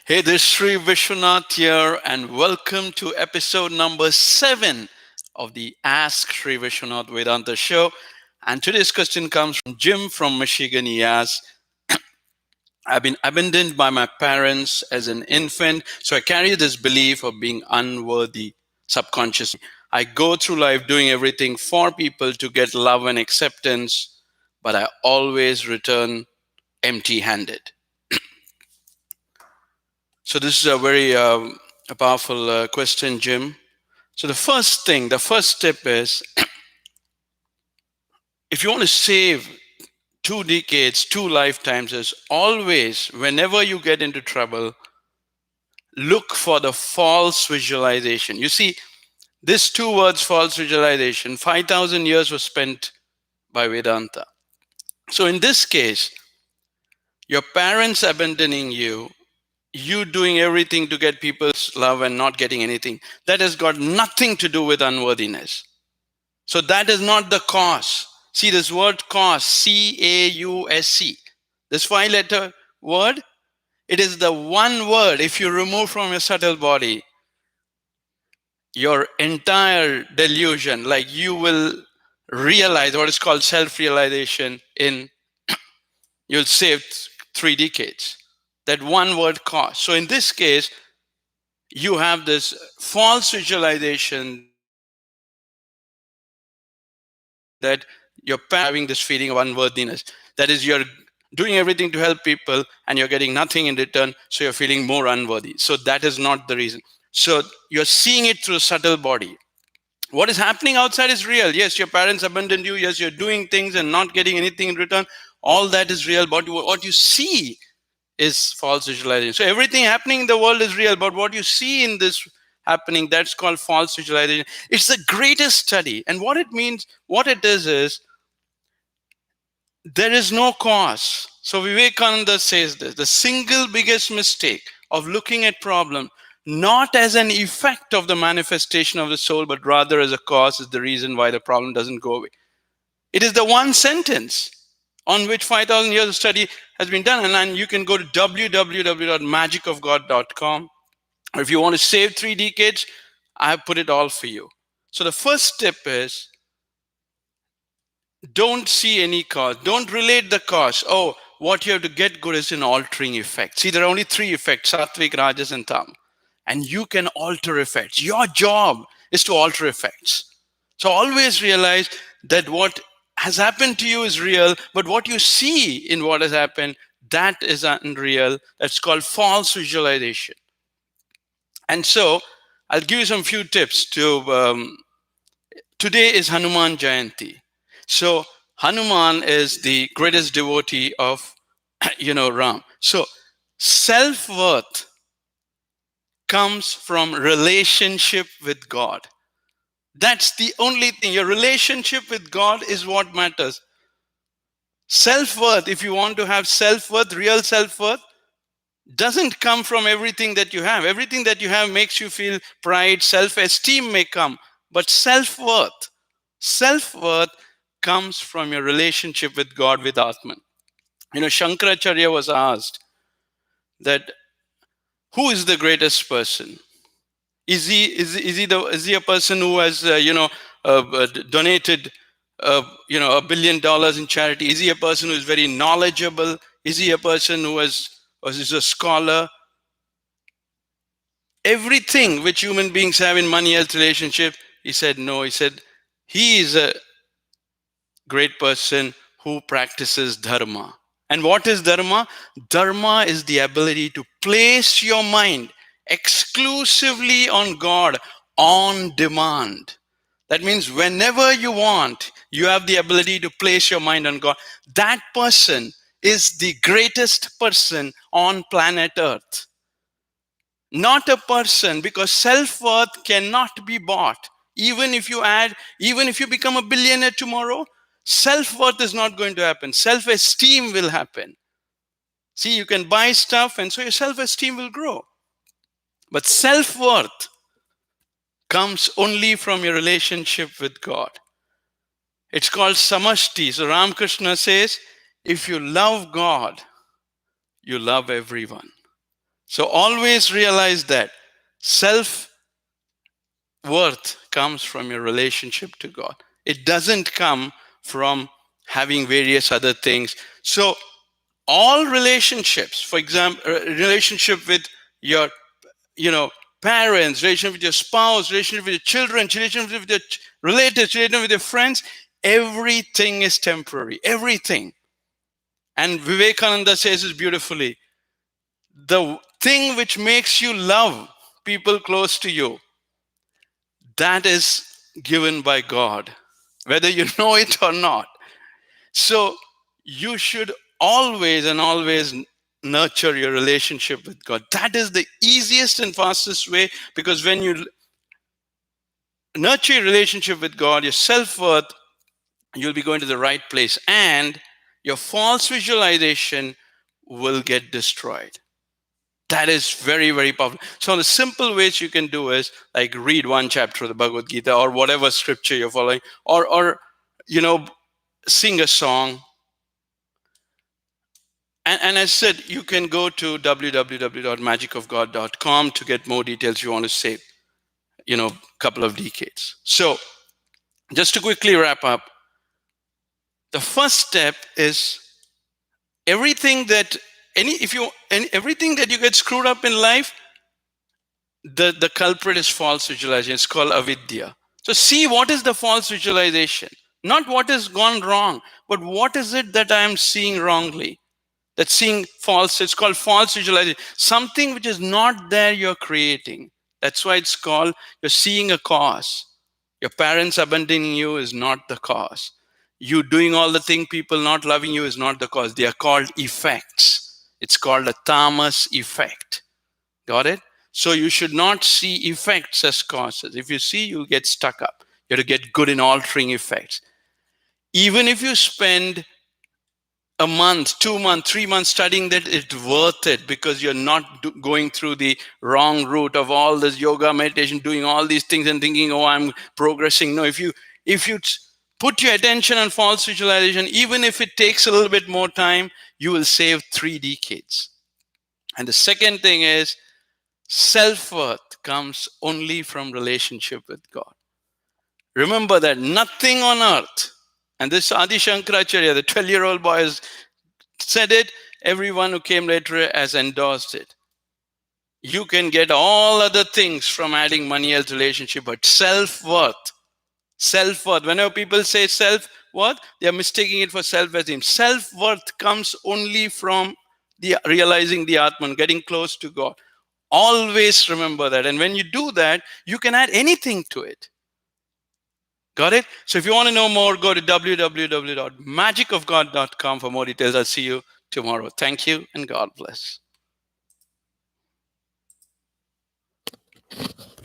Hey, this is Sri Vishwanath here, and welcome to episode number 7 of the Ask Sri Vishwanath Vedanta show. And today's question comes from Jim from Michigan. He asks, I've been abandoned by my parents as an infant, so I carry this belief of being unworthy subconsciously. I go through life doing everything for people to get love and acceptance, but I always return empty handed. So this is a very a powerful question, Jim. So the first step is if you want to save 2 decades, 2 lifetimes, is always, whenever you get into trouble, look for the false visualization. You see, this 2 words, false visualization, 5,000 years was spent by Vedanta. So in this case, your parents abandoning you doing everything to get people's love and not getting anything, that has got nothing to do with unworthiness. So that is not the cause. See this word cause, C-A-U-S-E. This 5-letter word, it is the one word. If you remove from your subtle body, your entire delusion, like you will realize what is called self-realization in, you'll save 3 decades. That one word cause. So in this case, you have this false visualization that you're having this feeling of unworthiness. That is, you're doing everything to help people and you're getting nothing in return, so you're feeling more unworthy. So that is not the reason. So you're seeing it through a subtle body. What is happening outside is real. Yes, your parents abandoned you. Yes, you're doing things and not getting anything in return. All that is real. But what you see is false visualization. So everything happening in the world is real, but what you see in this happening, that's called false visualization. It's the greatest study. And what it means, what it is there is no cause. So Vivekananda says this, the single biggest mistake of looking at problem not as an effect of the manifestation of the soul, but rather as a cause, is the reason why the problem doesn't go away. It is the one sentence on which 5,000 years of study has been done. And then you can go to www.magicofgod.com. Or if you want to save 3 decades, I have put it all for you. So the first step is, don't see any cause. Don't relate the cause. Oh, what you have to get good is an altering effect. See, there are only 3 effects, sattvic, rajas, and tam. And you can alter effects. Your job is to alter effects. So always realize that what has happened to you is real, but what you see in what has happened, that is unreal. That's called false visualization. And so I'll give you some few tips to, today is Hanuman Jayanti. So Hanuman is the greatest devotee of, Ram. So self-worth comes from relationship with God. That's the only thing. Your relationship with God is what matters. Self-worth, if you want to have self-worth, real self-worth, doesn't come from everything that you have. Everything that you have makes you feel pride, self-esteem may come, but self-worth comes from your relationship with God, with Atman. Shankaracharya was asked that who is the greatest person? Is he a person who has donated $1 billion in charity? Is he a person who is very knowledgeable? Is he a person who is a scholar? Everything which human beings have in money, health, relationship, he said no. He said he is a great person who practices dharma. And what is dharma? Dharma is the ability to place your mind exclusively on God on demand. That means whenever you want, you have the ability to place your mind on God. That person is the greatest person on planet Earth. Not a person, because self-worth cannot be bought. Even if you become a billionaire tomorrow, self-worth is not going to happen. Self-esteem will happen. See, you can buy stuff and so your self-esteem will grow. But self-worth comes only from your relationship with God. It's called samashti. So Ramakrishna says, if you love God, you love everyone. So always realize that self worth comes from your relationship to God. It doesn't come from having various other things. So all relationships, for example, relationship with your, you know, parents, relationship with your spouse, relationship with your children, relationship with your relatives, relationship with your friends, everything is temporary. Everything. And Vivekananda says it beautifully. The thing which makes you love people close to you, that is given by God, whether you know it or not. So you should always and always nurture your relationship with God. That is the easiest and fastest way, because when you nurture your relationship with God, your self worth, you'll be going to the right place, and your false visualization will get destroyed. That is very, very powerful. So the simple ways you can do is like read one chapter of the Bhagavad Gita or whatever scripture you're following, or you know, sing a song. And as I said, you can go to www.magicofgod.com to get more details if you want to save, you know, a couple of decades. So just to quickly wrap up, the first step is everything that everything that you get screwed up in life, the culprit is false visualization. It's called avidya. So see what is the false visualization, not what has gone wrong, but what is it that I am seeing wrongly, that's seeing false. It's called false visualization. Something which is not there, you're creating. That's why it's called, you're seeing a cause. Your parents abandoning you is not the cause. You doing all the thing, people not loving you is not the cause. They are called effects. It's called a tamas effect. Got it? So you should not see effects as causes. If you see, you'll get stuck up. You have to get good in altering effects. Even if you spend a month, 2 months, 3 months studying that, it's worth it, because you're not going through the wrong route of all this yoga, meditation, doing all these things and thinking, oh, I'm progressing. No, if you put your attention on false visualization, even if it takes a little bit more time, you will save 3 decades. And the second thing is, self-worth comes only from relationship with God. Remember that nothing on earth, and this Adi Shankaracharya, the 12-year-old boy, has said it, everyone who came later has endorsed it. You can get all other things from adding money as relationship, but self-worth, whenever people say self-worth, they are mistaking it for self-esteem. Self-worth comes only from the realizing the Atman, getting close to God. Always remember that. And when you do that, you can add anything to it. Got it? So if you want to know more, go to www.magicofgod.com for more details. I'll see you tomorrow. Thank you and God bless.